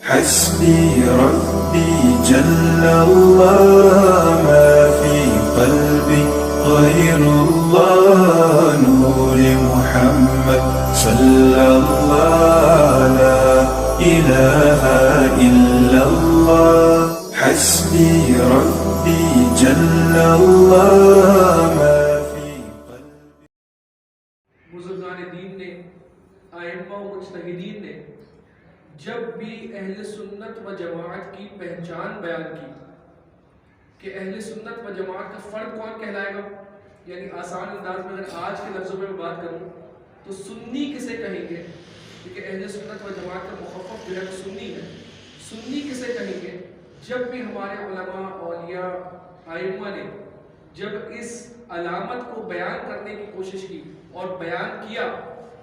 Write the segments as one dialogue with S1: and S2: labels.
S1: حسبي ربي جل الله ما في قلبي غير الله نور محمد صلى الله لا إله إلا الله حسبي ربي جل الله ما في قلبي.
S2: بزرگان دین نے، ائمہ و مجتہدین نے جب بھی اہل سنت و جماعت کی پہچان بیان کی کہ اہل سنت و جماعت کا فرد کون کہلائے گا، یعنی آسان انداز میں اگر آج کے لفظوں میں بات کروں تو سنی کسے کہیں گے، کیونکہ اہل سنت و جماعت کا مخفف جو ہے وہ سنی ہے. سنی کسے کہیں گے؟ جب بھی ہمارے علماء، اولیاء، ائمہ نے جب اس علامت کو بیان کرنے کی کوشش کی اور بیان کیا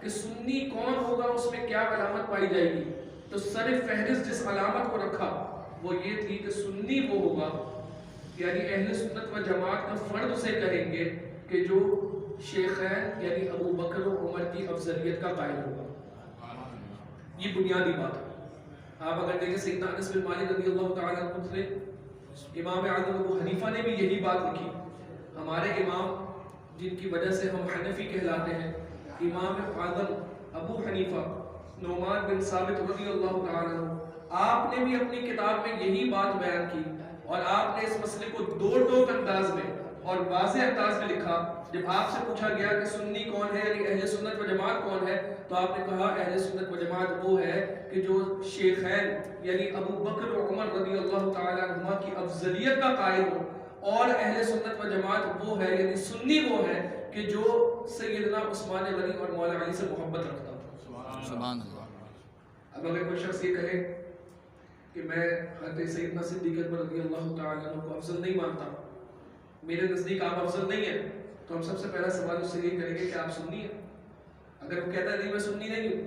S2: کہ سنی کون ہوگا، اس میں کیا علامت پائی جائے گی، تو سر فہرست جس علامت کو رکھا وہ یہ تھی کہ سنی وہ ہوگا، یعنی اہل سنت و جماعت کا فرد اسے کہیں گے کہ جو شیخین یعنی ابو بکر و عمر کی افضلیت کا قائل ہوگا. یہ بنیادی بات ہے. آپ اگر دیکھیں سیدنا انس بن مالک رضی اللہ تعالیٰ عنہ سے امام اعظم ابو حنیفہ نے بھی یہی بات لکھی. ہمارے امام جن کی وجہ سے ہم حنفی کہلاتے ہیں، امام اعظم ابو حنیفہ نعمان بن ثابت رضی اللہ تعالیٰ عنہ، آپ نے بھی اپنی کتاب میں یہی بات بیان کی اور آپ نے اس مسئلے کو دو ٹوک انداز میں اور واضح انداز میں لکھا. جب آپ سے پوچھا گیا کہ سنی کون ہے یعنی اہل سنت و جماعت کون ہے، تو آپ نے کہا اہل سنت و جماعت وہ ہے کہ جو شیخین یعنی ابو بکر و عمر رضی اللہ تعالیٰ عنہما کی افضلیت کا قائل ہو، اور اہل سنت و جماعت وہ ہے یعنی سنی وہ ہے کہ جو سیدنا عثمان غنی اور مولا علی سے محبت رکھتا ہو.
S3: سبحان اللہ.
S2: اب اگر کوئی شخص یہ کہے کہ میں حضرت سیدنا صدیق اکبر رضی اللہ تعالیٰ عنہ کو افضل نہیں مانتا، میرے نزدیک آپ افضل نہیں ہیں، تو ہم سب سے پہلا سوال اس سے یہ کریں گے کہ آپ سنی ہیں؟ اگر وہ کہتا ہے نہیں میں سنی نہیں ہوں،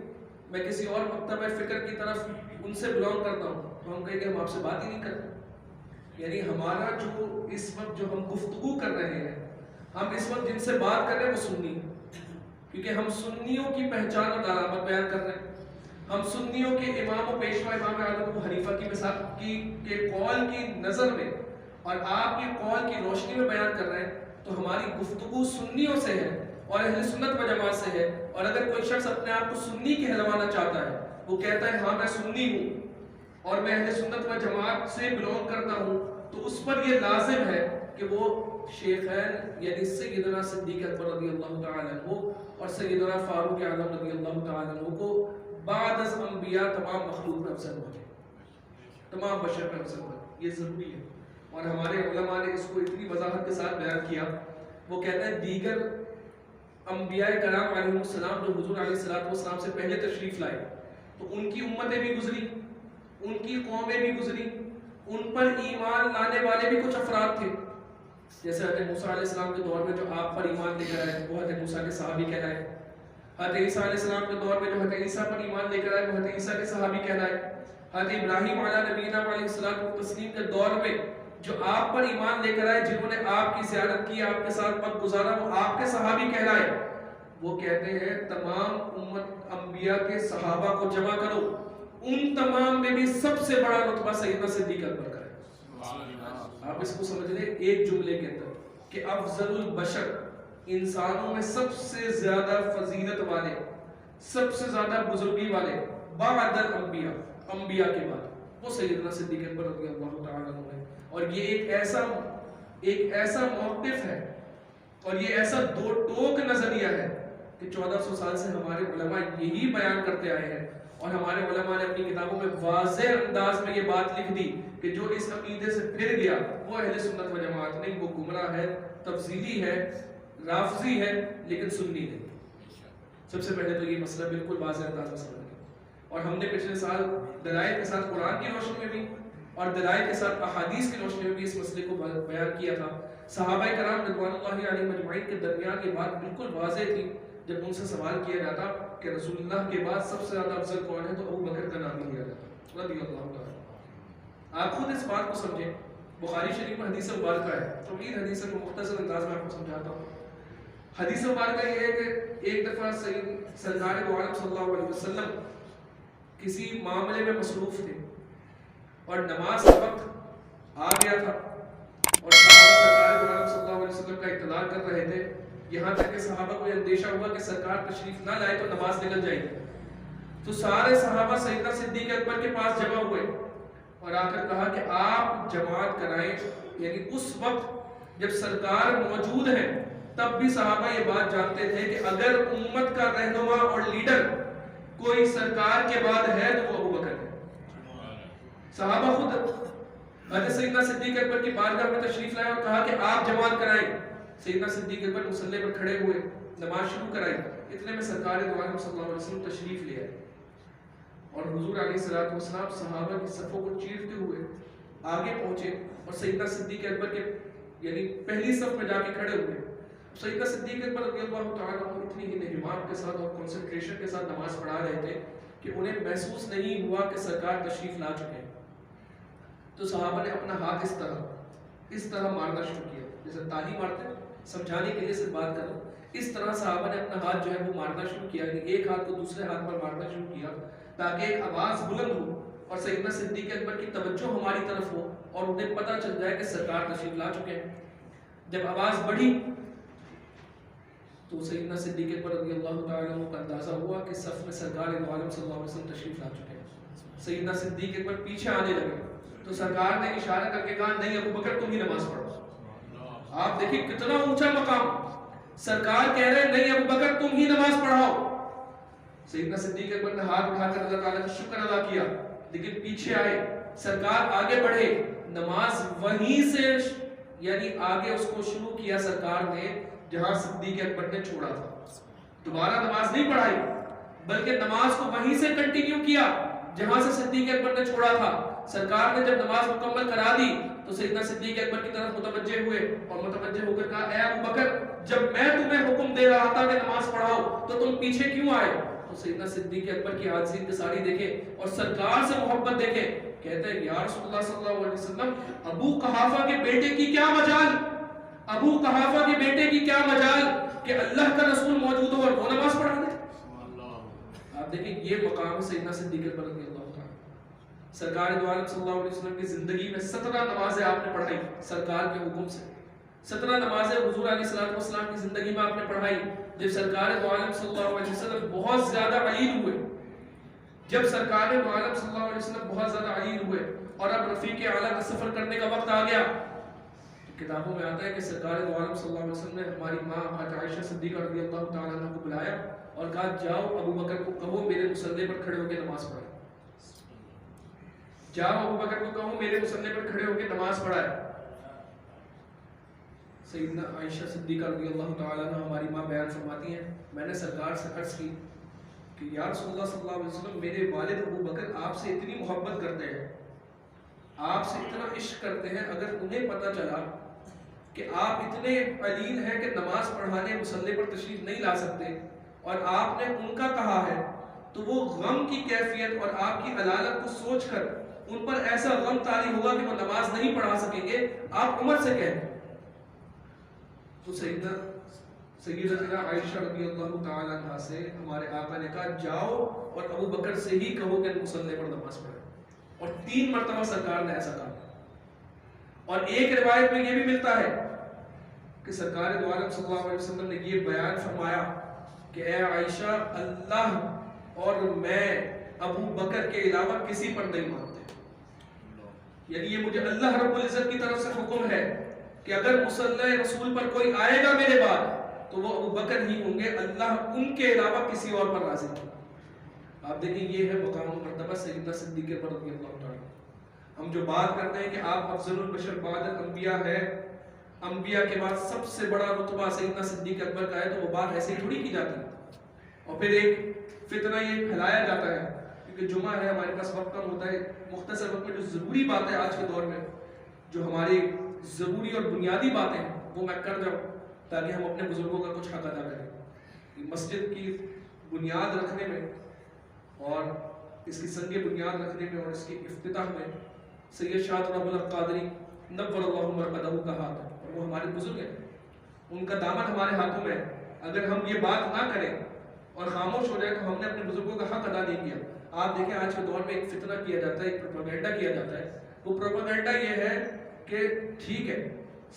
S2: میں کسی اور مکتبہ فکر کی طرف ان سے بلانگ کرتا ہوں، تو ہم کہیں گے ہم آپ سے بات ہی نہیں کرتے. یعنی ہمارا جو اس وقت جو ہم گفتگو کر رہے ہیں، ہم اس وقت جن سے بات کر رہے ہیں وہ سنی ہیں، کیونکہ ہم سنیوں کی پہچان اور علامت بیان کر رہے ہیں. ہم سنیوں کے امام و پیشوا امام اعظم ابو حنیفہ کی مثال کے قول کی نظر میں اور آپ کے قول کی روشنی میں بیان کر رہے ہیں، تو ہماری گفتگو سنیوں سے ہے اور اہل سنت و جماعت سے ہے. اور اگر کوئی شخص اپنے آپ کو سنی کہلوانا چاہتا ہے، وہ کہتا ہے ہاں میں سنی ہوں اور میں اہل سنت و جماعت سے بلونگ کرتا ہوں، تو اس پر یہ لازم ہے کہ وہ شیخین یعنی سیدنا صدیق اکبر رضی اللہ تعالیٰ عنہ اور سیدنا فاروق اعظم رضی اللہ تعالیٰ عنہ کو بعد از انبیاء تمام مخلوق پر افضل ہو جائے، تمام بشر پر افضل ہو جائے. یہ ضروری ہے. اور ہمارے علماء نے اس کو اتنی وضاحت کے ساتھ بیان کیا، وہ کہتے ہیں دیگر انبیاء کرام علیہ السلام جو حضور علیہ السلام سے پہلے تشریف لائے، تو ان کی امتیں بھی گزری، ان کی قومیں بھی گزری، ان پر ایمان لانے والے بھی کچھ افراد تھے. جیسے حضرت موسیٰ علیہ السلام کے دور میں جو آپ پر ایمان لے کر آئے وہ حضرت موسیٰ کے صحابی کہلائے. حضرت عیسیٰ علیہ السلام کے دور میں جو حضرت عیسیٰ پر ایمان لے کر آئے وہ حضرت عیسیٰ کے صحابی کہلائے. حضرت ابراہیم علیہ نبینا علیہ الصلوۃ والتسلیم کے دور میں جو آپ پر ایمان لے کر آئے، جنہوں نے آپ کی زیارت کی، آپ کے ساتھ وقت گزارا، وہ آپ کے صحابی کہلائے. وہ کہتے ہیں تمام امت انبیاء کے صحابہ کو جمع کرو، ان تمام میں بھی سب سے بڑا رتبہ سیدنا صدیق اکبر کا ہے. آپ اس کو سمجھ لیں ایک جملے کے اندر کہ افضل البشر، انسانوں میں سب سے زیادہ فضیلت والے، سب سے زیادہ بزرگی والے بعد الانبیاء، انبیاء کے بعد وہ سیدنا صدیق اکبر رضی اللہ تعالیٰ عنہ ہے. اور یہ ایک ایسا موقف ہے اور یہ ایسا دو ٹوک نظریہ ہے کہ 1400 سال سے ہمارے علماء یہی بیان کرتے آئے ہیں، اور ہمارے علماء نے اپنی کتابوں میں واضح انداز میں یہ بات لکھ دی کہ جو اس عقیدے سے پھر گیا وہ اہل سنت و جماعت نہیں، وہ گمراہ ہے، تفضیلی ہے، رافضی ہے، لیکن سنی نہیں. سب سے پہلے تو یہ مسئلہ بالکل واضح انداز میں سمجھ گیا. اور ہم نے پچھلے سال دلائل کے ساتھ قرآن کی روشنی میں بھی اور دلائل کے ساتھ احادیث کی روشنی میں بھی اس مسئلے کو بیان کیا تھا. صحابہ کرام رضوان اللہ علیہم اجمعین کے درمیان یہ بات بالکل واضح تھی جب ان سے سوال کیا جاتا کہ رسول اللہ کے بعد سب سے زیادہ افضل کون ہے، تو ابو بکر کا نام لیا جاتا رضی اللہ تعالیٰ. آپ خود اس بات کو سمجھیں. بخاری شریف میں حدیث مبارکہ ہے، توقیر حدیث کو مختصر انداز میں آپ کو سمجھاتا ہوں. حدیث مبارکہ یہ ہے کہ ایک دفعہ سرکار دو عالم صلی اللہ علیہ وسلم کسی معاملے میں مصروف تھے اور نماز کا وقت آ گیا تھا اور صحابہ سرکار دو عالم صلی اللہ علیہ وسلم کا انتظار کر رہے تھے، یہاں تک کہ صحابہ کو یہ اندیشہ ہوا کہ سرکار تشریف نہ لائے تو نماز نکل جائے گی۔ تو سارے صحابہ سیدنا صدیق اکبر کے پاس جمع ہوئے اور آ کر کہا کہ آپ جماعت کرائیں، یعنی اس وقت جب سرکار موجود ہیں تب بھی صحابہ یہ بات جانتے تھے کہ اگر امت کا رہنما اور لیڈر کوئی سرکار کے بعد ہے تو وہ ابو بکر ہے۔ صحابہ خود حضرت سیدنا صدیق اکبر کی بارگاہ میں تشریف لائے اور کہا کہ آپ جماعت کرائیں۔ سیدنا صدیق اکبر مصلی پر کھڑے ہوئے، نماز شروع کرائی، اتنے میں سرکار دو عالم صلی اللہ علیہ وسلم تشریف لے آئے اور حضور علیہ الصلوۃ والسلام صحابہ کی صفوں کو چیرتے ہوئے آگے پہنچے اور سیدنا صدیق اکبر کے یعنی پہلی صف میں جا کے کھڑے ہوئے۔ سیدنا صدیق اکبر رضی اللہ تعالیٰ عنہ اتنی ہی انہمام کے ساتھ اور کنسنٹریشن کے ساتھ نماز پڑھا رہے تھے کہ انہیں محسوس نہیں ہوا کہ سرکار تشریف لا چکے ہیں۔ تو صحابہ نے اپنا ہاتھ اس طرح مارنا شروع کیا، جیسے تالی مارتے ہیں، سمجھانے کے لیے صرف بات کر رہا ہوں، اس طرح صحابہ نے اپنا ہاتھ جو ہے وہ مارنا شروع کیا، یعنی ایک ہاتھ کو دوسرے ہاتھ پر مارنا شروع کیا تاکہ ایک آواز بلند ہو اور سیدنا صدیق اکبر کی توجہ ہماری طرف ہو اور انہیں پتہ چل جائے کہ سرکار تشریف لا چکے ہیں۔ جب آواز بڑھی تو سیدنا صدیق اکبر رضی اللہ تعالیٰ عنہ کا اندازہ ہوا کہ صف میں سرکار دو عالم صلی اللہ علیہ وسلم تشریف لا چکے ہیں۔ سیدنا صدیق اکبر پیچھے آنے لگے تو سرکار نے اشارہ کر کے کہا نہیں ابو بکر تم ہی نماز پڑھو۔ آپ دیکھیں کتنا اونچا مقام، سرکار کہہ رہے ہیں نہیں ابو بکر تم ہی نماز پڑھاؤ۔ سیدنا صدیق اکبر نے ہاتھ اٹھا کر اللہ تعالیٰ کا شکر ادا کیا، لیکن پیچھے آئے، سرکار آگے بڑھے، نماز وہیں سے یعنی آگے اس کو شروع کیا سرکار نے جہاں صدیق اکبر نے چھوڑا تھا۔ دوبارہ نماز نہیں پڑھائی بلکہ نماز کو وہیں سے کنٹینیو کیا جہاں سے صدیق اکبر نے چھوڑا تھا۔ سرکار نے جب نماز مکمل کرا دی تو سیدنا صدیق اکبر کی طرف متوجہ ہوئے اور متوجہ ہو کر کہا اے ابو بکر جب میں تمہیں حکم دے رہا تھا کہ نماز پڑھاؤ تو تم پیچھے کیوں آئے؟ تو سیدنا صدیق اکبر کی عاجزی انکساری دیکھیں اور سرکار سے محبت دیکھیں، کہتے ہیں یا رسول اللہ صلی اللہ علیہ وسلم ابو قحافہ کے بیٹے کی کیا مجال، ابو قحافہ کے بیٹے کی کیا مجال کہ اللہ کا رسول موجود ہو اور وہ نماز پڑھا دے۔ آپ دیکھیں یہ مقام سیدنا صدیق اکبر رضی اللہ تعالیٰ۔ سرکار دو عالم صلی اللہ علیہ وسلم کی زندگی میں 17 نمازیں آپ نے پڑھائی سرکار کے حکم سے، 17 نمازیں حضور علیہ الصلوۃ والسلام کی زندگی میں آپ نے پڑھائی۔ جب سرکار دو عالم صلی اللہ علیہ وسلم بہت زیادہ علیم ہوئے، جب سرکار دو عالم صلی اللہ علیہ وسلم بہت زیادہ علیم ہوئے اور اب رفیق اعلیٰ کا سفر کرنے کا وقت آ گیا، کتابوں میں آتا ہے کہ سرکار دو عالم صلی اللہ علیہ وسلم نے ہماری ماں حضرت عائشہ صدیقہ رضی اللہ تعالیٰ عنہ کو بلایا اور کہا جاؤ ابو بکر کو کہو میرے مصلی پر کھڑے ہو کے نماز پڑھائے، جاؤ ابو بکر کو کہو میرے مصلی پر کھڑے ہو کے نماز پڑھائے۔ سیدنا عائشہ صدیقہ رضی اللہ تعالیٰ عنہ ہماری ماں بیان فرماتی ہیں میں نے سرکار سے عرض کی کہ یا رسول اللہ صلی اللہ علیہ وسلم میرے والد ابو بکر آپ سے اتنی محبت کرتے ہیں، آپ سے اتنا عشق کرتے ہیں، اگر انہیں پتہ چلا کہ آپ اتنے علیم ہیں کہ نماز پڑھانے مصلی پر تشریف نہیں لا سکتے اور آپ نے ان کا کہا ہے تو وہ غم کی کیفیت اور آپ کی علالت کو سوچ کر ان پر ایسا غم طاری ہوگا کہ وہ نماز نہیں پڑھا سکیں گے، آپ عمر سے کہیں۔ تو سیدتنا عائشہ رضی اللہ تعالیٰ عنہ سے ہمارے آقا نے کہا جاؤ اور ابو بکر سے ہی کہو کہ مصلی پر نماز پڑھے، اور 3 مرتبہ سرکار نے ایسا کہا۔ اور ایک روایت میں یہ بھی ملتا ہے کہ سرکار دو عالم صلی اللہ علیہ وسلم نے یہ بیان فرمایا کہ اے عائشہ اللہ اور میں ابو بکر کے علاوہ کسی پر نہیں مانتے، یعنی یہ مجھے اللہ رب العزت کی طرف سے حکم ہے کہ اگر مصلی رسول پر کوئی آئے گا میرے بعد تو وہ ابو بکر ہی ہوں گے، اللہ ان کے علاوہ کسی اور پر راضی نہیں۔ آپ دیکھیں یہ ہے مقام و مرتبہ سیدنا صدیق اکبر رضی اللہ تعالیٰ۔ ہم جو بات کرتے ہیں کہ آپ افضل البشر بعد الانبیاء ہے، انبیاء کے بعد سب سے بڑا رتبہ سیدنا صدیق اکبر کا ہے، تو وہ بات ایسے ہی تھوڑی کی جاتی ہے اور پھر ایک فتنہ یہ پھیلایا جاتا ہے کیونکہ جمعہ ہے، ہمارے پاس وقت کم ہوتا ہے، مختصر وقت میں جو ضروری باتیں آج کے دور میں جو ہماری ضروری اور بنیادی باتیں ہیں وہ میں کر جاؤں تاکہ ہم اپنے بزرگوں کا کچھ حق ادا کریں۔ مسجد کی بنیاد رکھنے میں اور اس کی سنگ بنیاد رکھنے میں اور اس کے افتتاح میں سید شاہ رب القادری نور اللہ مرقدہ کا ہاتھ ہے، اور وہ ہمارے بزرگ ہیں، ان کا دامن ہمارے ہاتھوں میں ہے۔ اگر ہم یہ بات نہ کریں اور خاموش ہو جائے تو ہم نے اپنے بزرگوں کا حق ادا نہیں کیا۔ آپ دیکھیں آج کے دور میں ایک فتنہ کیا جاتا ہے، ایک پروپیگنڈا کیا جاتا ہے وہ پروپیگنڈا یہ ہے کہ ٹھیک ہے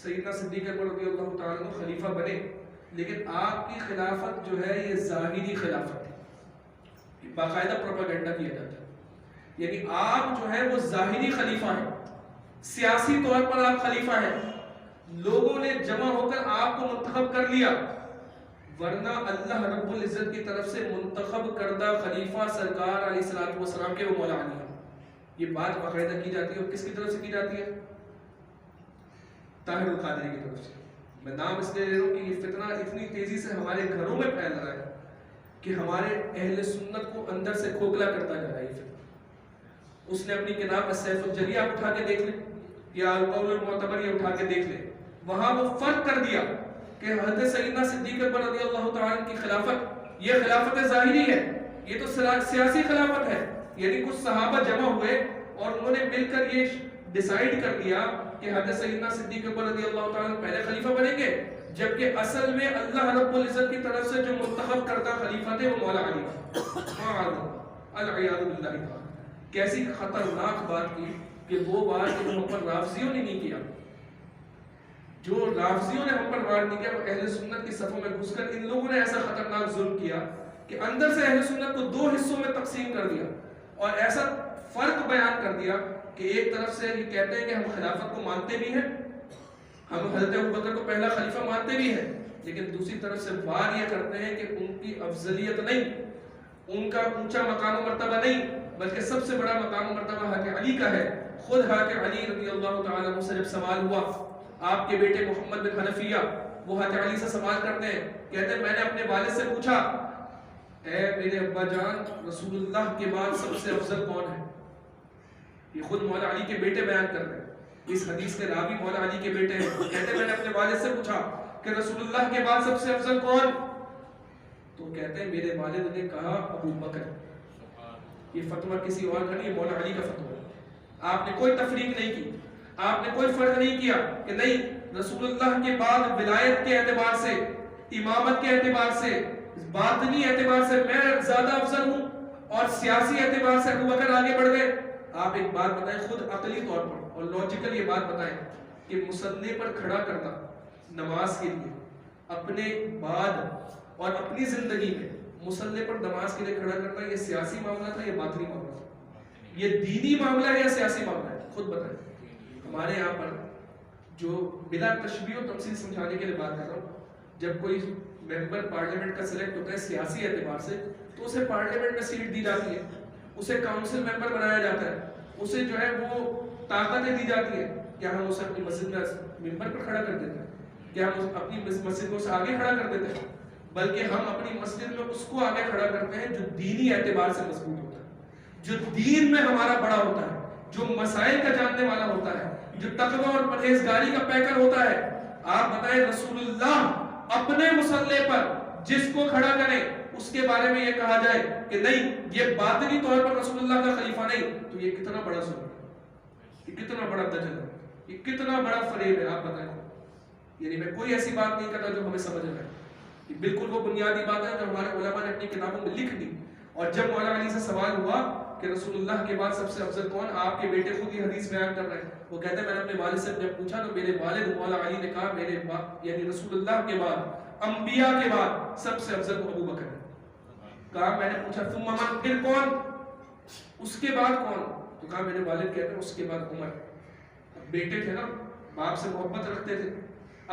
S2: سیدنا صدیق اکبر رضی اللہ تعالیٰ عنہ خلیفہ بنے، لیکن آپ کی خلافت جو ہے یہ ظاہری خلافت ہے، باقاعدہ پروپیگنڈا کیا جاتا ہے، یعنی آپ جو ہے وہ ظاہری خلیفہ ہیں، سیاسی طور پر آپ خلیفہ ہیں، لوگوں نے جمع ہو کر آپ کو منتخب کر لیا، ورنہ اللہ رب العزت کی طرف سے منتخب کردہ خلیفہ سرکار علیہ الصلوۃ والسلام کے وہ مولا علی ہیں۔ یہ بات باقاعدہ کی جاتی ہے، اور کس کی طرف سے کی جاتی ہے؟ طاہر القادری کی طرف سے۔ میں نام اس لیے لے رہا ہوں کہ یہ فتنہ اتنی تیزی سے ہمارے گھروں میں پھیل رہا ہے کہ ہمارے اہل سنت کو اندر سے کھوکھلا کرتا جا رہا ہے یہ فتنہ۔ اس نے اپنی کتاب سیف الجری آپ اٹھا کے دیکھ لیں، یا القول المعتبر یہ اٹھا کے دیکھ لیں، وہاں وہ فرق کر دیا کہ حضرت سیدنا صدیق اکبر رضی اللہ تعالیٰ عنہ کی خلافت یہ خلافت ظاہری ہے، یہ تو سیاسی خلافت ہے، یعنی کچھ صحابہ جمع ہوئے اور انہوں نے مل کر یہ ڈیسائیڈ کر دیا کہ حضرت سیدنا صدیق اکبر رضی اللہ تعالیٰ عنہ پہلے خلیفہ بنیں گے، جبکہ اصل میں اللہ رب العزت کی طرف سے جو منتخب کردہ خلیفہ تھے وہ مولا علی العیاذ باللہ تعالیٰ۔ کیسی خطرناک بات کی کہ وہ بات جو ہم پر رافضیوں نے نہیں کیا، جو رافضیوں نے ہم پر وار نہیں کیا، وہ اہل سنت کی صفوں میں گھس کر ان لوگوں نے ایسا خطرناک ظلم کیا کہ اندر سے اہل سنت کو دو حصوں میں تقسیم کر دیا، اور ایسا فرق بیان کر دیا کہ ایک طرف سے یہ کہتے ہیں کہ ہم خلافت کو مانتے بھی ہیں، ہم حضرت ابوبکر کو پہلا خلیفہ مانتے بھی ہیں، لیکن دوسری طرف سے وار یہ کرتے ہیں کہ ان کی افضلیت نہیں، ان کا اونچا مقام و مرتبہ نہیں، بلکہ سب سے بڑا مقام و مرتبہ حضرت علی کا ہے۔ خود حضرت علی رضی اللہ تعالیٰ عنہ سے جب سوال ہوا، آپ کے بیٹے محمد بن حنفیہ وہ حضرت علی سے سوال کرتے ہیں، کہتے ہیں میں نے اپنے والد سے پوچھا اے میرے ابا جان رسول اللہ کے بعد سب سے افضل کون ہے؟ یہ خود مولا علی کے بیٹے بیان کر رہے ہیں، اس حدیث کے راوی مولا علی کے بیٹے ہیں، کہتے ہیں میں نے اپنے والد سے پوچھا کہ رسول اللہ کے بعد سب سے افضل کون؟ تو کہتے ہیں میرے والد نے کہا ابو بکر۔ یہ فتویٰ کسی اور کا نہیں، مولا علی کا فتویٰ ہے۔ آپ نے کوئی تفریق نہیں کی، آپ نے کوئی فرق نہیں کیا کہ نہیں رسول اللہ کے بعد ولایت کے اعتبار سے، امامت کے اعتبار سے، باطنی اعتبار سے میں زیادہ افضل ہوں، اور سیاسی اعتبار سے ابو بکر آگے بڑھ گئے۔ آپ ایک بات بتائیں خود عقلی طور پر اور لاجیکل یہ بات بتائیں کہ مصلی پر کھڑا کرنا نماز کے لیے اپنے بعد اور اپنی زندگی میں مصلی پر نماز کے لیے کھڑا کرنا یہ سیاسی معاملہ تھا یا باطنی معاملہ تھا؟ یہ دینی معاملہ ہے یا سیاسی معاملہ ہے؟ خود بتائیں۔ ہمارے یہاں پر جو بلا تشبیہ و تمثیل سمجھانے کے لیے بات کر رہا ہوں، جب کوئی ممبر پارلیمنٹ کا سلیکٹ ہوتا ہے سیاسی اعتبار سے تو اسے پارلیمنٹ میں سیٹ دی جاتی ہے، اسے کاؤنسل ممبر بنایا جاتا ہے، اسے جو ہے وہ طاقتیں دی جاتی ہے۔ کیا ہم اسے اپنی مسجد میں ممبر پر کھڑا کر دیتے ہیں؟ کیا ہم اپنی مسجد کو اسے آگے کھڑا کر دیتے ہیں؟ بلکہ ہم اپنی مسجد میں اس کو آگے کھڑا کرتے ہیں جو دینی اعتبار سے مضبوط ہوتا ہے، جو دین میں ہمارا بڑا ہوتا ہے، جو مسائل کا جاننے والا ہوتا ہے، جو تقوی اور پرہیزگاری کا پیکر ہوتا ہے۔ آپ بتائیں رسول اللہ اپنے مصلی پر جس کو کھڑا کرے اس کے بارے میں یہ کہا جائے کہ نہیں یہ باطنی طور پر رسول اللہ کا خلیفہ نہیں، تو یہ کتنا بڑا ظلم ہے، یہ کتنا بڑا دجل ہے، یہ کتنا بڑا فریب ہے۔ آپ بتائیں، یعنی میں کوئی ایسی بات نہیں کرتا جو ہمیں سمجھ رہا ہے، یہ بالکل وہ بنیادی بات ہے جو ہمارے علماء نے اپنی کتابوں میں لکھ دی۔ اور جب مولا علی سے سوال ہوا کہ رسول اللہ کے بعد سب سے افضل کون، آپ کے بیٹے خود یہ حدیث بیان کر رہے ہیں، وہ کہتے ہیں میں نے اپنے والد سے جب پوچھا تو میرے والد مولا علی نے کہا میرے یعنی رسول اللہ کے بعد انبیاء کے بعد سب سے افضل ابو بکر ہے۔ کہا میں نے پوچھا ثم من، پھر کون، اس کے بعد کون؟ تو کہا میرے والد کہتے ہیں اس کے بعد عمر۔ بیٹے تھے نا، باپ سے محبت رکھتے تھے،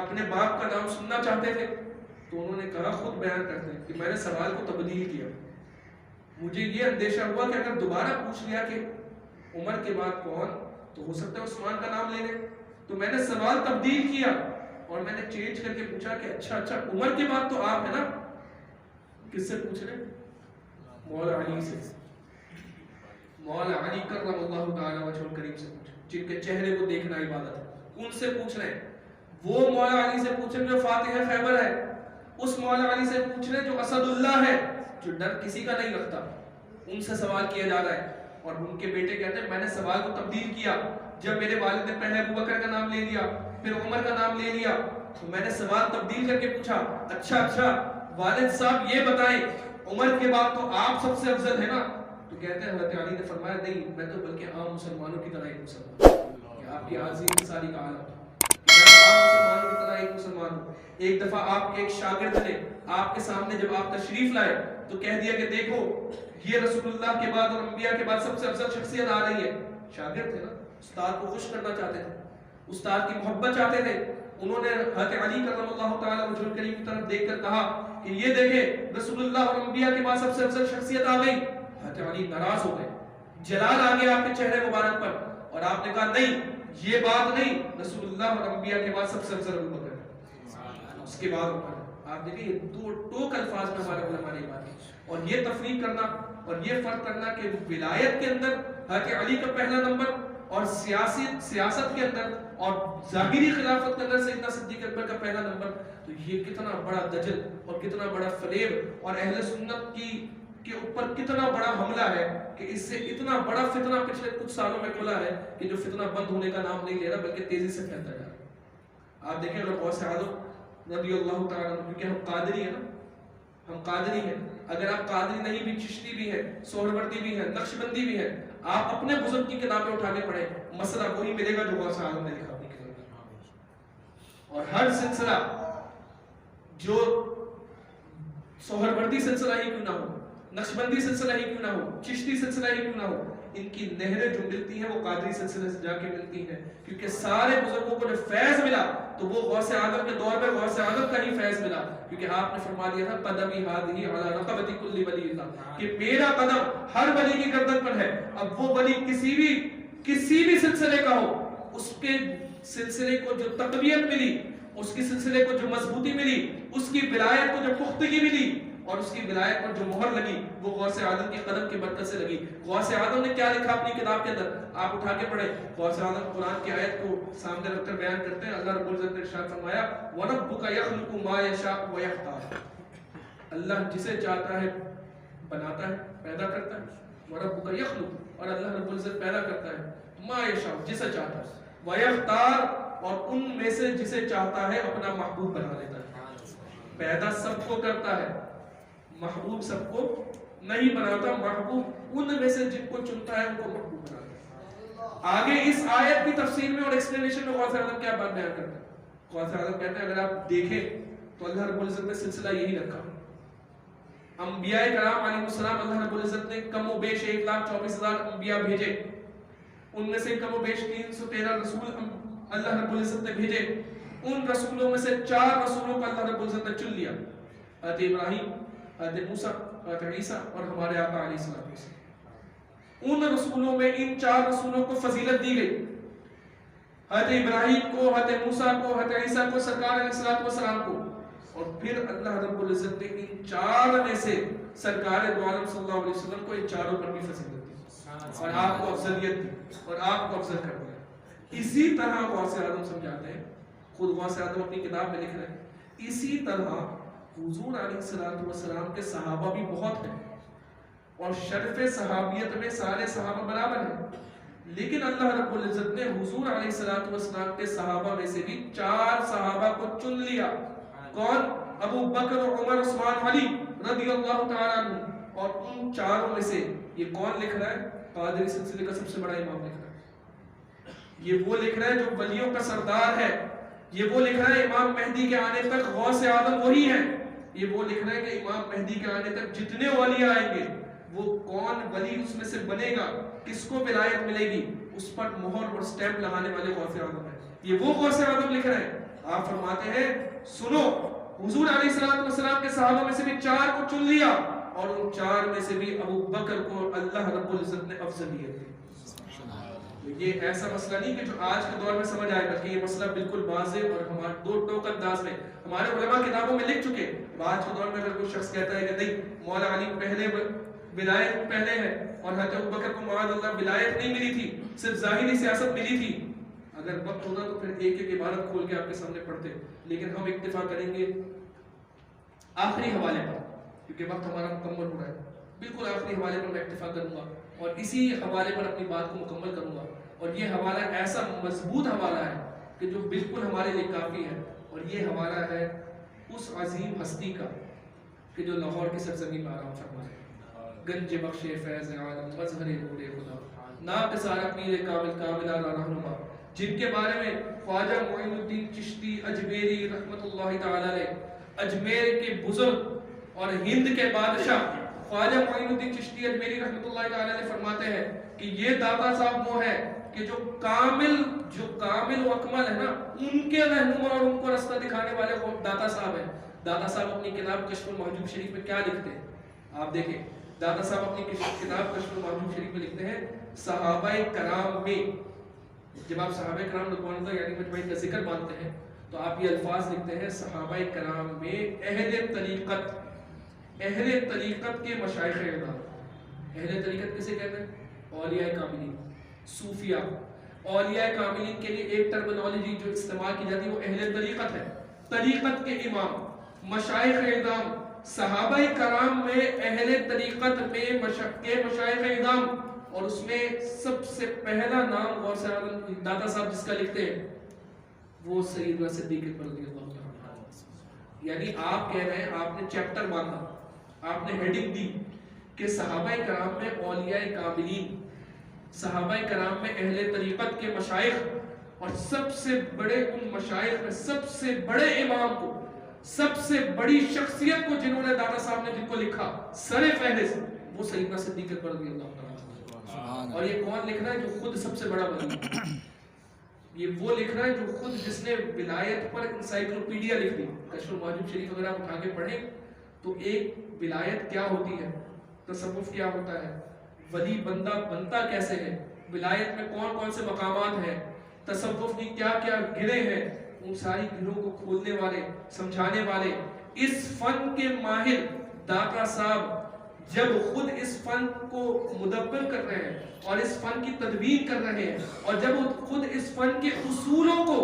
S2: اپنے باپ کا نام سننا چاہتے تھے، تو انہوں نے کہا خود بیان کرتے ہیں کہ میں نے سوال کو تبدیل کیا، مجھے یہ اندیشہ ہوا کہ اگر دوبارہ پوچھ لیا کہ عمر کے بعد کون تو ہو سکتا ہے عثمان کا نام لے لیں، تو میں نے سوال تبدیل کیا اور میں نے چینج کر کے پوچھا کہ اچھا عمر کے بعد تو آپ ہیں نا، کس سے پوچھ رہے؟ مولا علی سے، مولا علی کرم اللہ تعالی وجہ الکریم سے پوچھ، جن کے چہرے کو دیکھنا عبادت ہے، ان سے پوچھ رہے ہیں۔ وہ مولا علی سے پوچھ رہے جو فاتح خیبر ہے، اس مولا علی سے پوچھ رہے جو اسد اللہ ہے، جو ڈر کسی کا نہیں رکھتا، ان سے سوال کیا جا رہا ہے۔ اور ان کے بیٹے کہتے ہیں میں نے سوال کو تبدیل کیا، جب میرے والد نے پہلے ابو بکر کا نام لے لیا پھر عمر کا نام لے لیا تو میں نے سوال تبدیل کر کے پوچھا اچھا والد صاحب یہ بتائیں عمر کے بعد تو آپ سب سے افضل ہے نا، تو تو کہتے ہیں حضرت علی نے فرمایا نہیں میں تو بلکہ عام مسلمانوں کی طرح ایک مسلمان ہوں، کہ آپ کی عظیم ساری کا عالم کہ میں عام مسلمانوں کی طرح ایک مسلمان ہوں۔ ایک دفعہ آپ کے ایک شاگرد نے آپ کے سامنے جب آپ تشریف لائے تو کہہ دیا کہ دیکھو یہ رسول اللہ کے بعد اور انبیاء کے بعد سب سے افضل شخصیت آ رہی ہے۔ شاگرد تھے نا، استاد کو خوش کرنا چاہتے تھے، استاد کی محبت چاہتے تھے۔ انہوں نے حضرت علی کرم اللہ تعالیٰ وجہ کریم کی طرف دیکھ کر کہا کہ یہ دیکھیں رسول اللہ اور انبیاء کے بعد سب سے افضل شخصیت آ گئی۔ حضرت علی ناراض ہو گئے، جلال آ گیا آپ کے چہرے مبارک پر، اور آپ نے کہا نہیں یہ بات نہیں، رسول اللہ اور انبیاء کے بعد سب سے افضل ابو بکر ہے، اس کے بعد عمر ہے۔ آپ دیکھیں یہ دو ٹوک الفاظ میں ہمارے علماء نے بات کی، اور یہ تفریق کرنا اور یہ فرق کرنا کہ ولایت کے اندر حضرت علی کا پہلا نمبر اور سیاست کے اندر اور ظاہری خلافت کے اندر سیدنا صدیق اکبر کا پہلا نمبر، تو یہ کتنا بڑا دجل اور کتنا بڑا فریب اور اہل سنت کے اوپر کتنا بڑا حملہ ہے کہ اس سے اتنا بڑا فتنہ پچھلے کچھ سالوں میں کھلا ہے کہ جو فتنہ بند ہونے کا نام نہیں لے رہا بلکہ تیزی سے پھیلتا جا رہا ہے۔ آپ دیکھیں اگر غوث اعظم رضی اللہ تعالیٰ عنہ، کیونکہ ہم قادری ہیں نا، ہم قادری ہیں، اگر آپ قادری نہیں بھی چشتی بھی ہیں، سہروردی بھی ہیں، نقشبندی بھی ہیں، آپ اپنے بزرگ کی کتابیں اٹھا کے پڑھیں، مسئلہ وہی ملے گا جو غوث اعظم نے لکھا اپنی کتاب میں۔ اور ہر سلسلہ جو سہروردی سلسلہ ہی کیوں نہ ہو، نقشبندی سلسلہ ہی کیوں نہ ہو، چشتی سلسلہ ہی کیوں نہ ہو، ان کی نہریں جو ملتی ہیں وہ قادری سلسلے سے جا کے ملتی ہیں، کیونکہ سارے بزرگوں کو جو فیض ملا تو وہ غوث اعظم کے دور میں غوث اعظم کا ہی فیض ملا، کیونکہ آپ نے فرما دیا تھا قدمی ہادی علی رقبۃ کل ولی اللہ، کہ میرا قدم ہر ولی کی گردن پر ہے۔ اب وہ ولی کسی بھی سلسلے کا ہو، اس کے سلسلے کو جو تقویت ملی، اس کے سلسلے کو جو مضبوطی ملی، اس کی ولایت کو جو پختگی ملی اور اس کی ولایت پر جو مہر لگی وہ غوث اعظم کی قدم کی برکت سے لگی۔ غوث اعظم نے کیا لکھا اپنی کتاب کے اندر، آپ اٹھا کے پڑھیں، غوث اعظم قرآن کی آیت کو سامنے رکھ کر بیان کرتے ہیں۔ اللہ رب العزت نے ارشاد فرمایا وَرَبُّكَ يَخْلُقُ مَا يَشَاءُ وَيَخْتَارُ، اللہ جسے چاہتا ہے بناتا ہے، پیدا کرتا ہے، وَرَبُّكَ يَخْلُقُ، اور اللہ رب العزت پیدا کرتا ہے، مَا يَشَاءُ جسے چاہتا ہے، وَيَخْتَارُ اور ان میں سے جسے چاہتا ہے اپنا محبوب بنا لیتا ہے۔ پیدا سب کو کرتا ہے، محبوب سب کو نہیں بناتا، محبوب ان میں سے جن کو چنتا ہے ان کو محبوب بناتا ہے۔ آگے اس آیت کی تفسیر میں اور ایکسپلینیشن میں غوث اعظم کیا بات بیان کرتا ہے؟ غوث اعظم کہتے ہیں اگر آپ دیکھیں تو اللہ رب العزت نے سلسلہ یہی رکھا، انبیاء کرام علیہ السلام اللہ رب العزت نے کم و بیش 1,24,000 انبیاء بھیجے، ان میں سے کم و بیش 313 رسول اللہ رب العزت نے بھیجے، ان رسولوں میں سے 4 رسولوں کو اللہ رب العزت نے چن لیا، حضرت ابراہیم، حضرت موسیٰ، حضرت عیسیٰ اور ہمارے آقا علیہ السلام۔ ان رسولوں میں ان 4 رسولوں کو فضیلت دی گئی، حضرت ابراہیم کو، حضرت موسیٰ کو، حضرت عیسیٰ کو، سرکار علیہ السلام کو، اور پھر اللہ رب العزت نے ان 4 میں سے سرکار دو عالم صلی اللہ علیہ وسلم کو ان 4 پر بھی فضیلت دی اور آپ کو افضلیت دی اور آپ کو افضل کر دیا۔ اسی طرح غوث اعظم سمجھاتے ہیں، خود غوث اعظم اپنی کتاب میں لکھ رہے ہیں، اسی طرح حضور علیہ السلام کے صحابہ بھی بہت ہیں اور شرف صحابیت میں سارے صحابہ برابر ہیں، لیکن اللہ رب العزت نے حضور علیہ السلام کے صحابہ میں سے بھی 4 صحابہ کو چن لیا۔ کون؟ ابو بکر، عمر، عثمان، علی رضی اللہ تعالیٰ عنہ، اور ان 4 میں سے یہ کون لکھ رہا ہے؟ قادری سلسلے کا سب سے بڑا امام لکھ رہا ہے، یہ وہ لکھ رہا ہے جو ولیوں کا سردار ہے، یہ وہ لکھ رہا ہے امام مہدی کے آنے تک غوث اعظم وہی ہے، یہ وہ لکھ رہا ہے کہ امام مہدی کے آنے تک جتنے اولیاء آئیں گے وہ کون ولی اس میں سے بنے گا، کس کو ولایت ملے گی، اس پر مہر اور سٹیمپ لگانے والے غوث اعظم ہیں، یہ وہ غوث اعظم لکھ رہے ہیں۔ آپ فرماتے ہیں سنو، حضور علیہ السلام کے صحابہ میں سے بھی 4 کو چن لیا اور ان 4 میں سے بھی ابو بکر کو اللہ رب العزت نے افضلیت دی۔ یہ ایسا مسئلہ نہیں کہ جو آج کے دور میں سمجھ آئے، بلکہ یہ مسئلہ بالکل واضح اور ہمارے 2 ٹوک انداز میں ہمارے علماء کتابوں میں لکھ چکے۔ آج کے دور میں اگر کوئی شخص کہتا ہے کہ نہیں مولا علی پہلے ولایت پہلے ہے اور حضرت ابوبکر کو معاذ اللہ ولایت نہیں ملی تھی، صرف ظاہری سیاست ملی تھی، اگر وقت ہوتا تو پھر ایک ایک عبارت کھول کے آپ کے سامنے پڑھتے، لیکن ہم اکتفا کریں گے آخری حوالے پر، کیونکہ وقت ہمارا مکمل ہو رہا ہے، بالکل آخری حوالے پر میں اکتفا کروں گا اور اسی حوالے پر اپنی بات کو مکمل کروں گا، اور یہ حوالہ ایسا مضبوط حوالہ ہے کہ جو بالکل ہمارے لیے کافی ہے، اور یہ حوالہ ہے اس عظیم ہستی کا کہ جو لاہور کی سرزمین میں آرام فرما ہے، گنج بخش فیض عالم مظہر نور خدا ناقصارہ پیر کامل کاملہ رہنما، جن کے بارے میں خواجہ معین الدین چشتی اجمیری رحمت اللہ تعالی علیہ اجمیر کے بزرگ اور ہند کے بادشاہ خواجہ معین الدین چشتی اجمیری رحمت اللہ تعالی علیہ فرماتے ہیں کہ یہ داتا صاحب وہ ہے کہ جو کامل و اکمل ہے نا، ان کے رہنما اور ان کو رستہ دکھانے والے وہ داتا صاحب ہیں۔ داتا صاحب اپنی کتاب کشف المحجوب شریف میں کیا لکھتے ہیں آپ دیکھیں، داتا صاحب اپنی کتاب کشف المحجوب شریف میں لکھتے ہیں صحابہ کرام میں، جب آپ صحابہ کرام رضوان اللہ یعنی مجمعین کا ذکر مانتے ہیں تو آپ یہ الفاظ لکھتے ہیں صحابہ کرام میں اہل طریقت کے مشائخ اعظام۔ اہل طریقت کسے کہتے ہیں؟ اولیاء کاملین، صوفیاء۔ اولیاء کاملین کے لیے ایک ٹرمینالوجی جو استعمال کی جاتی ہے وہ اہل طریقت ہے، طریقت کے امام، مشائخ اعظام۔ صحابہ کرام میں اہل طریقت میں مشائخ اعظام، اور اس میں سب سے پہلا نام غور سے داتا صاحب جس کا لکھتے ہیں وہ سیدنا صدیق اکبر رضی اللہ عنہ۔ یعنی آپ کہہ رہے ہیں، آپ نے چیپٹر باندھا، آپ نے ہیڈنگ دی کہ صحابہ کرام میں اولیاء کاملین، صحابہ کرام میں اہل طریقت کے مشائخ، اور سب سے بڑے ان مشائخ میں سب سے بڑے امام کو، سب سے بڑی شخصیت کو جنہوں نے داتا صاحب نے جن کو لکھا سر فہرست، وہ سیدنا صدیق اکبر رضی اللہ عنہ۔ اور یہ کون لکھ رہا ہے؟ جو خود سب سے بڑا ولی، یہ وہ لکھ رہا ہے جو خود جس نے ولایت پر انسائکلوپیڈیا لکھ دی۔ کشف المحجوب شریف اگر آپ اٹھا کے پڑھیں تو ایک ولایت کیا ہوتی ہے، تصوف کیا ہوتا ہے، ولی بندہ بنتا کیسے ہے، ولایت میں کون کون سے مقامات ہیں، تصوف کی کیا کیا گرے ہیں، ان ساری گروں کو کھولنے والے، سمجھانے والے، اس فن کے ماہر داتا صاحب جب خود اس فن کو مدبر کر رہے ہیں اور اس فن کی تدوین کر رہے ہیں، اور جب خود اس فن کے اصولوں کو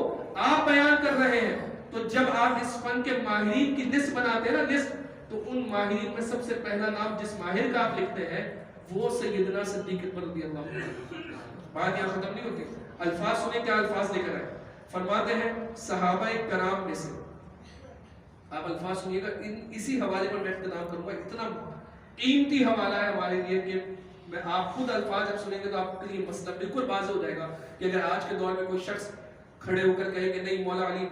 S2: آپ بیان کر رہے ہیں، تو جب آپ اس فن کے ماہرین کی لسٹ بناتے ہیں نا، لسٹ، تو ان ماہرین میں سب سے پہلا نام جس ماہر کا آپ لکھتے ہیں وہ سیدنا صدیق اکبر رضی اللہ عنہ۔ بات یہاں ختم نہیں ہوتی، الفاظ سنیں کیا الفاظ لے کر آئے۔ فرماتے ہیں صحابہ کرام میں سے، آپ الفاظ سنیے گا، اسی حوالے پر میں اختتام کروں گا، اتنا قیمتی حوالہ ہے ہمارے لیے کہ میں آپ خود الفاظ جب سنیں گے تو آپ کے لیے مسئلہ بالکل واضح ہو جائے گا کہ اگر آج کے دور میں کوئی شخص کھڑے ہو کر کہے کہ نہیں مولا علی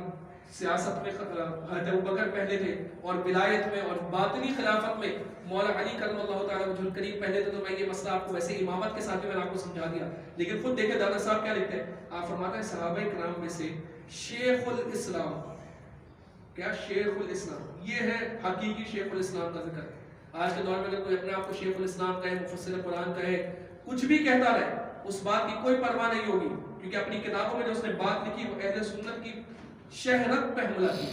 S2: سیاست میں حضرت ابوبکر پہلے تھے اور ولایت میں اور باطنی خلافت میں مولا علی کرم اللہ تعالیٰ وجہ الکریم پہلے تھے، تو میں یہ مسئلہ آپ کو ویسے امامت کے ساتھ میں نے آپ کو سمجھا دیا۔ لیکن خود دیکھیں دادا صاحب کیا لکھتے ہیں، آپ فرماتے ہیں صحابہ کرام میں سے شیخ الاسلام، کیا شیخ الاسلام، یہ ہے حقیقی شیخ الاسلام کا ذکر۔ آج کے دور میں اگر کوئی اپنے آپ کو شیخ الاسلام کہے، مفسر قرآن کہے، کچھ بھی کہتا رہے، اس بات کی کوئی پرواہ نہیں ہوگی، کیونکہ اپنی کتابوں میں جو اس نے بات لکھی وہ اہل سنت کی شہرت پہ حملہ کیا۔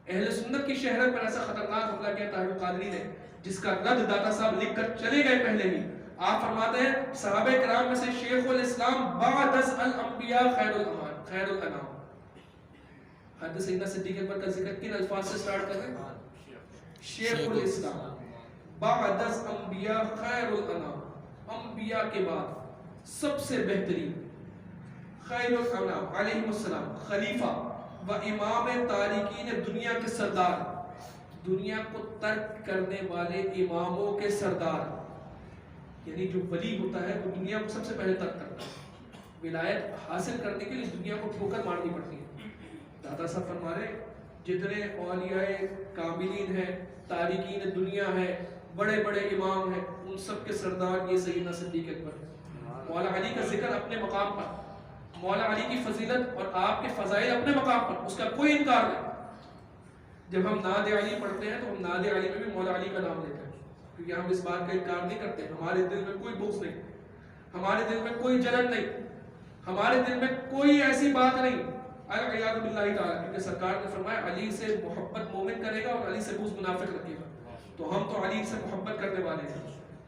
S2: اہل سنت کی شہرت پر ایسا خطرناک حملہ کیا طاہر القادری نے، جس کا رد داتا صاحب لکھ کر چلے گئے پہلے ہی۔ آپ فرماتے ہیں صحابہ کرام میں سے شیخ الاسلام بعد الانبیاء خیر الانام۔ حضرت سیدنا صدیق اکبر کا ذکر کن الفاظ سے سٹارٹ کر رہے ہیں؟ شیخ الاسلام بعد الانبیاء خیر الانام، انبیاء کے بعد سب سے بہترین، خیر الانام علیہ السلام، خلیفہ و امام تارکین دنیا کے سردار، دنیا کو ترک کرنے والے اماموں کے سردار۔ یعنی جو ولی ہوتا ہے وہ دنیا کو سب سے پہلے ترک کرتا ہے، ولایت حاصل کرنے کے لیے دنیا کو ٹھوکر مارنی پڑتی ہے۔ داتا صاحب فرما رہے جتنے اولیاء کاملین ہیں، تارکین دنیا ہیں، بڑے بڑے امام ہیں، ان سب کے سردار یہ سیدنا صدیق اکبر۔ مولا علی کا ذکر اپنے مقام پر، مولا علی کی فضیلت اور آپ کے فضائل اپنے مقام پر، اس کا کوئی انکار نہیں۔ جب ہم نعت علی پڑھتے ہیں تو ہم نعت علی میں بھی مولا علی کا نام لیتے ہیں، کیونکہ ہم اس بات کا انکار نہیں کرتے، ہمارے دل میں کوئی بغض نہیں، ہمارے دل میں کوئی جلن نہیں، ہمارے دل میں کوئی ایسی بات نہیں، اعوذ باللہ تعالیٰ، کیونکہ سرکار نے فرمایا علی سے محبت مومن کرے گا اور علی سے بغض منافق رکھے گا، تو ہم تو علی سے محبت کرنے والے ہیں۔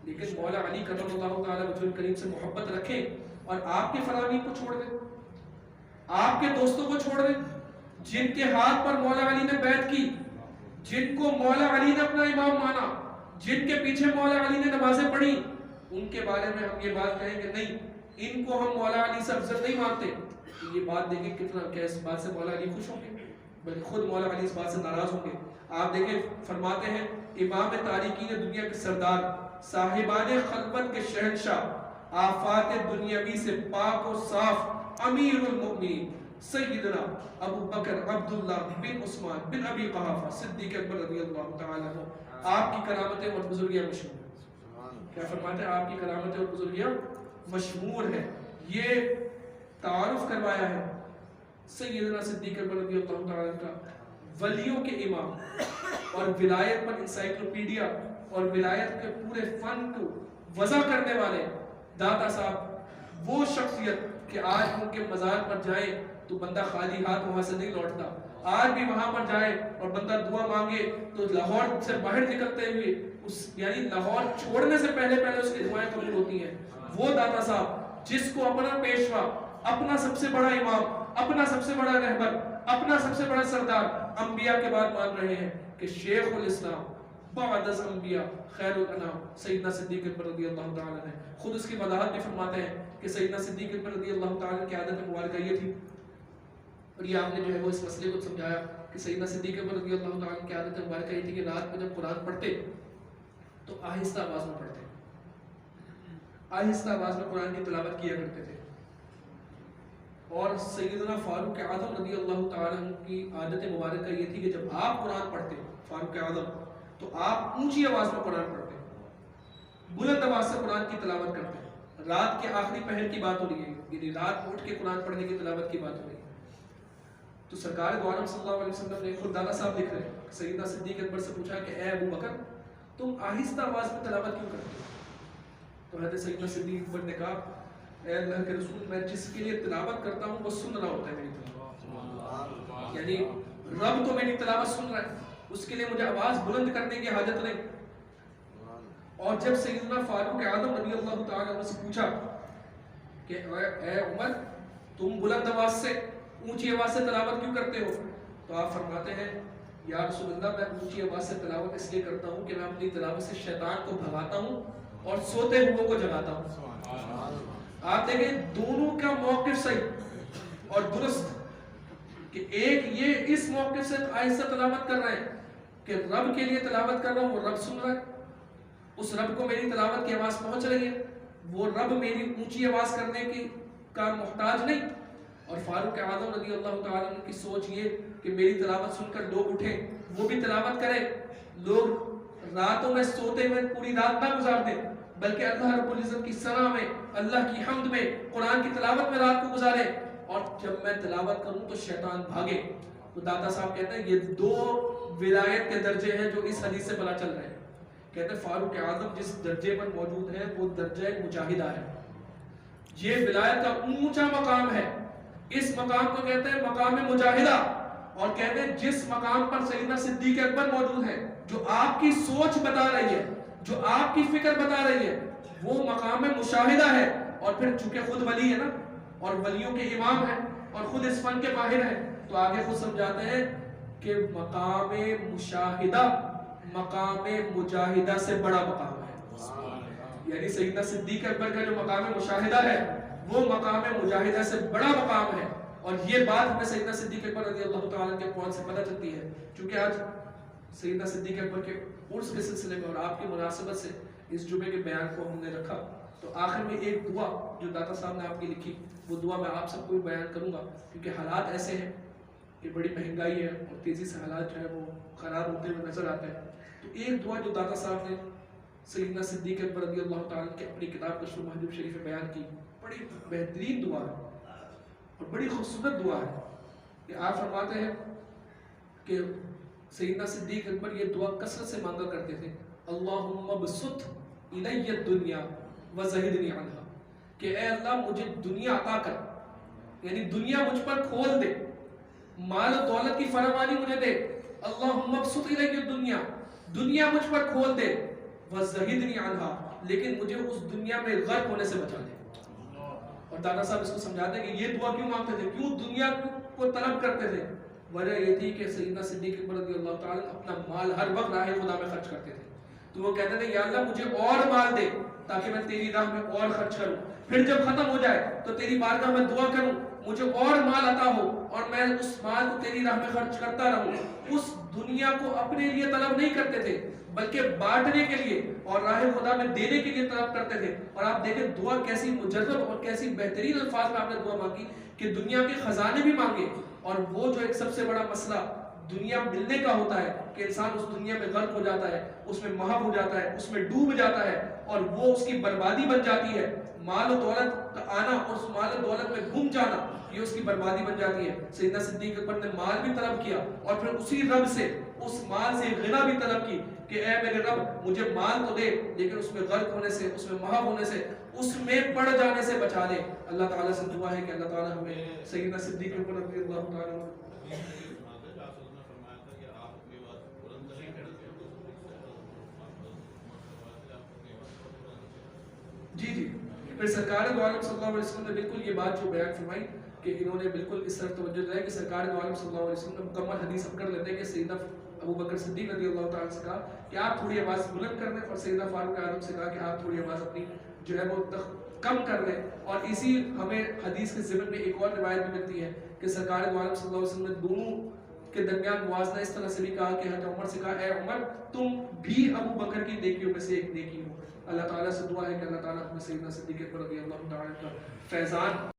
S2: لیکن مولا علی کرم اللہ تعالیٰ وجہ الکریم سے محبت رکھیں اور آپ کے فرامین کو چھوڑ دیں، آپ کے دوستوں کو چھوڑ دیں، جن کے ہاتھ پر مولا علی نے بیعت کی، جن کو مولا علی نے اپنا امام مانا، جن کے پیچھے مولا علی نے نمازیں پڑھی، ان کے بارے میں ہم یہ بات کہیں کہ نہیں ان کو ہم مولا علی سے افضل نہیں مانتے، تو یہ بات دیکھیں کتنا، کیا اس بات سے مولا علی خوش ہوں گے؟ بلکہ خود مولا علی اس بات سے ناراض ہوں گے۔ آپ دیکھیں فرماتے ہیں امام تارکین دنیا کے سردار صاحبان خلوت کے شہنشاہ، آفات دنیاوی سے پاک و صاف امیر المؤمنین سیدنا ابو بکر عبداللہ بن عثمان بن ابی قحافہ صدیق اکبر رضی اللہ تعالیٰ عنہ، آپ کی کرامتیں اور بزرگیاں مشہور ہیں۔ کیا فرماتے ہیں؟ آپ کی کرامتیں اور بزرگیاں مشہور ہیں۔ یہ تعارف کروایا ہے سیدنا صدیق اکبر رضی اللہ تعالیٰ عنہ کا ولیوں کے امام اور ولایت پر انسائکلوپیڈیا اور ولایت کے پورے فن کو وضع کرنے والے داتا صاحب، وہ شخصیت کہ آج ان کے مزار پر جائیں تو بندہ خالی ہاتھ وہاں سے نہیں لوٹتا۔ آج بھی وہاں پر جائے اور بندہ دعا مانگے تو لاہور سے باہر نکلتے ہوئے یعنی لاہور چھوڑنے سے پہلے اس کی دعائیں قبول ہوتی ہیں۔ وہ داتا صاحب جس کو اپنا پیشوا، اپنا سب سے بڑا امام، اپنا سب سے بڑا رہبر، اپنا سب سے بڑا سردار انبیاء کے بعد مان رہے ہیں کہ شیخ الاسلام بعد از انبیاء خیر الانام سیدنا صدیق اکبر رضی اللہ تعالیٰ نے خود اس کی وضاحت بھی فرماتے ہیں کہ سیدنا صدیق اکبر رضی اللہ تعالیٰ کی عادت مبارکہ یہ تھی، اور یہ آپ نے جو ہے وہ اس مسئلے کو سمجھایا کہ سیدنا صدیق اکبر رضی اللہ تعالیٰ کی عادت مبارکہ یہ تھی کہ رات میں جب قرآن پڑھتے تو آہستہ آواز میں پڑھتے، آہستہ آواز میں قرآن کی تلاوت کیا کرتے تھے۔ اور سیدنا فاروق اعظم رضی اللہ تعالیٰ عنہ کی عادت مبارکہ یہ تھی کہ جب آپ قرآن پڑھتے فاروق اعظم تو آپ اونچی آواز میں قرآن پڑھتے، بلند آواز سے قرآن کی تلاوت کرتے۔ رات کے آخری پہر کی بات ہو رہی ہے، یعنی رات اٹھ کے قرآن پڑھنے کی تلاوت کی بات ہو رہی ہے۔ تو سرکار دو عالم صلی اللہ علیہ وسلم نے خود دادا صاحب لکھ رہے ہیں، سیدنا صدیق اکبر سے پوچھا کہ اے ابو بکر تم آہستہ آواز میں تلاوت کیوں کرتے ہو؟ تو حضرت سیدنا صدیق اکبر نے کہا اے اللہ کے رسول، میں جس کے لیے تلاوت کرتا ہوں وہ سن رہا ہوتا ہے میری تلاوت، یعنی رب تو میری تلاوت سن رہا ہے، اس کے لیے مجھے آواز بلند کرنے کی حاجت نہیں۔ اور جب سیدنا فاروق اعظم رضی اللہ تعالیٰ عنہ سے پوچھا کہ اے عمر تم بلند آواز سے، اونچی آواز سے تلاوت کیوں کرتے ہو؟ تو آپ فرماتے ہیں یا رسول اللہ میں اونچی آواز سے تلاوت اس لیے کرتا ہوں کہ میں اپنی تلاوت سے شیطان کو بھگاتا ہوں اور سوتے ہوئے کو جگاتا ہوں۔ آپ دیکھیں دونوں کا موقف صحیح اور درست، کہ ایک یہ اس موقف سے آہستہ تلاوت کر رہے ہیں کہ رب کے لیے تلاوت کر رہا ہوں، وہ رب سن رہا ہے، اس رب کو میری تلاوت کی آواز پہنچ رہی ہے، وہ رب میری اونچی آواز کرنے کی کا محتاج نہیں۔ اور فاروق اعظم رضی اللہ تعالیٰ عنہ کی سوچ یہ کہ میری تلاوت سن کر لوگ اٹھیں، وہ بھی تلاوت کریں، لوگ راتوں میں سوتے ہوئے پوری رات نہ گزار دیں، بلکہ اللہ رب العزت کی ثنا میں، اللہ کی حمد میں، قرآن کی تلاوت میں رات کو گزاریں، اور جب میں تلاوت کروں تو شیطان بھاگے۔ تو داتا صاحب کہتے ہیں یہ دو ولایت کے درجے ہیں جو اس حدیث سے پتہ چل رہے ہیں۔ کہتے ہیں فاروق اعظم جس درجے پر موجود ہے وہ درجہ مجاہدہ ہے، یہ ولایت کا اونچا مقام ہے، اس مقام کو کہتے ہیں مقام مجاہدہ۔ اور کہتے ہیں جس مقام پر سیدنا صدیق اکبر موجود ہے، جو آپ کی سوچ بتا رہی ہے، جو آپ کی فکر بتا رہی ہے، وہ مقام مشاہدہ ہے۔ اور پھر چونکہ خود ولی ہے نا، اور ولیوں کے امام ہیں اور خود اس فن کے ماہر ہیں، تو آگے خود سمجھاتے ہیں کہ مقام مشاہدہ مقام مجاہدہ سے بڑا مقام ہے، یعنی سیدنا صدیق اکبر کا جو مقام مشاہدہ ہے وہ مقام مجاہدہ سے بڑا مقام ہے۔ اور یہ بات ہمیں سیدنا صدیق اکبر رضی اللہ تعالیٰ کے قول سے پتہ چلتی ہے، چونکہ آج سیدنا صدیق اکبر کے عرس کے سلسلے میں اور آپ کی مناسبت سے اس جمعے کے بیان کو ہم نے رکھا، تو آخر میں ایک دعا جو داتا صاحب نے آپ کی لکھی، وہ دعا میں آپ سب کو بیان کروں گا، کیونکہ حالات ایسے ہیں کہ بڑی مہنگائی ہے اور تیزی سے حالات جو ہے وہ خراب ہوتے ہوئے نظر آتے ہیں۔ تو ایک دعا جو داتا صاحب نے سیدنا صدیق اکبر رضی اللہ تعالیٰ کی اپنی کتاب کشف المحجوب شریف میں بیان کی، بڑی بہترین دعا ہے اور بڑی خوبصورت دعا ہے کہ آپ فرماتے ہیں کہ سیدنا صدیق اکبر یہ دعا کثرت سے مانگا کرتے تھے، اللہم بسط الی الدنیا وزہدنی عنہا، کہ اے اللہ مجھے دنیا عطا کر، یعنی دنیا مجھ پر کھول دے، مال و دولت کی فراوانی مجھے دے، اللہم بسط الی الدنیا، دنیا مجھ پر کھول دے، وزہدنی عنہا، لیکن مجھے اس دنیا میں غرق ہونے سے بچا دے۔ اور دادا صاحب اس کو سمجھاتے ہیں کہ یہ دعا کیوں مانگتے تھے، کیوں دنیا کو طلب کرتے تھے؟ وجہ یہ تھی کہ سیدنا صدیق اکبر رضی اللہ تعالیٰ اپنا مال ہر وقت راہ خدا میں خرچ کرتے تھے، تو وہ کہتے تھے یا اللہ مجھے اور مال دے تاکہ میں تیری راہ میں اور خرچ کروں، پھر جب ختم ہو جائے تو تیری بارگاہ میں دعا کروں مجھے اور مال عطا ہو اور میں اس مال کو تیری راہ میں خرچ کرتا رہوں۔ اس دنیا کو اپنے لیے طلب نہیں کرتے تھے بلکہ بانٹنے کے لیے اور راہ خدا میں دینے کے لیے طلب کرتے تھے. اور آپ دیکھیں دعا کیسی مجرب اور کیسی بہترین الفاظ میں آپ نے دعا مانگی کہ دنیا کے خزانے بھی مانگے. اور وہ جو ایک سب سے بڑا مسئلہ دنیا ملنے کا ہوتا ہے کہ انسان اس دنیا میں غرق ہو جاتا ہے, اس میں محو ہو جاتا ہے, اس میں ڈوب جاتا ہے اور وہ اس کی بربادی بن جاتی ہے. مال و دولت کا آنا اور اس مال و دولت میں گم جانا یہ اس کی بربادی بن جاتی ہے. سیدنا صدیق اکبر نے مال بھی طلب کیا اور پھر اسی رب سے اس مال سے غنا بھی طلب کی کہ اے میرے رب مجھے مال تو دے لیکن اس میں غرق ہونے سے, اس میں محو ہونے سے, اس میں پڑ جانے سے بچا دے. اللہ تعالیٰ سے دعا ہے کہ اللہ تعالیٰ ہمیں سیدنا صدیق اکبر رضی اللہ تعالیٰ جی پھر سرکار دو عالم صلی اللہ علیہ وسلم نے بالکل یہ بات جو بیان فرمائی کہ انہوں نے بالکل اس طرف توجہ دلائی کہ سرکار دو عالم صلی اللہ علیہ وسلم نے مکمل حدیث ہم کر لیتے ہیں کہ سیدنا ابو بکر صدیق رضی اللہ تعالیٰ سے کہا کہ آپ تھوڑی آواز بلند کر دیں اور سیدنا فاروق اعظم سے کہا کہ آپ تھوڑی آواز اپنی جو ہے وہ کم کر دیں. اور اسی ہمیں حدیث کے ضمن میں ایک اور روایت بھی ملتی ہے کہ سرکار دو عالم صلی اللہ علیہ وسلم نے دونوں کے درمیان موازنہ اس طرح سے بھی کہا کہ حضرت عمر سے کہا اے عمر تم بھی ابو بکر کی نیکیوں میں سے ایک نیکی ہو. اللہ تعالیٰ سے دعا ہے کہ اللہ تعالیٰ ہمیں سیدنا صدیق اکبر رضی اللہ تعالیٰ کا فیضان